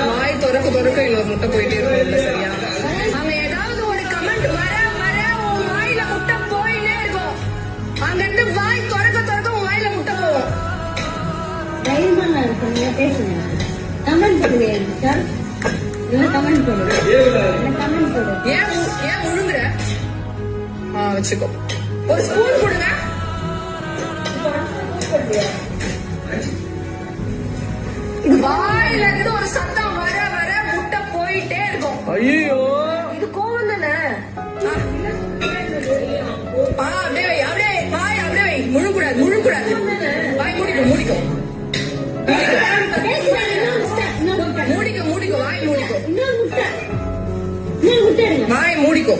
வாய் திறக்க இன்னொரு முட்டை போயிட்டே இருக்கும். சரியா அங்க ஏதாவது ஒரு கமெண்ட் வர உன் வாயில முட்டை போயிட்டே இருக்கும். அங்க இருந்து வாய் திறக்க உன் வாயில முட்டை போகும். ஏன் முழுங்குற? வச்சுக்கோ. ஒரு ஸ்பூன் கொடுங்க. வாயில இருந்து ஒரு சத்தம் வர முட்டை போயிட்டே இருக்கும். ஐயோ இது கோவம் தானே? அப்படியே வை. முழுக்கூடாது. வாய் மூடிக்கும். மூடிக்கோ வாய் மூடிக்கோ. வாய் மூடிக்கோ.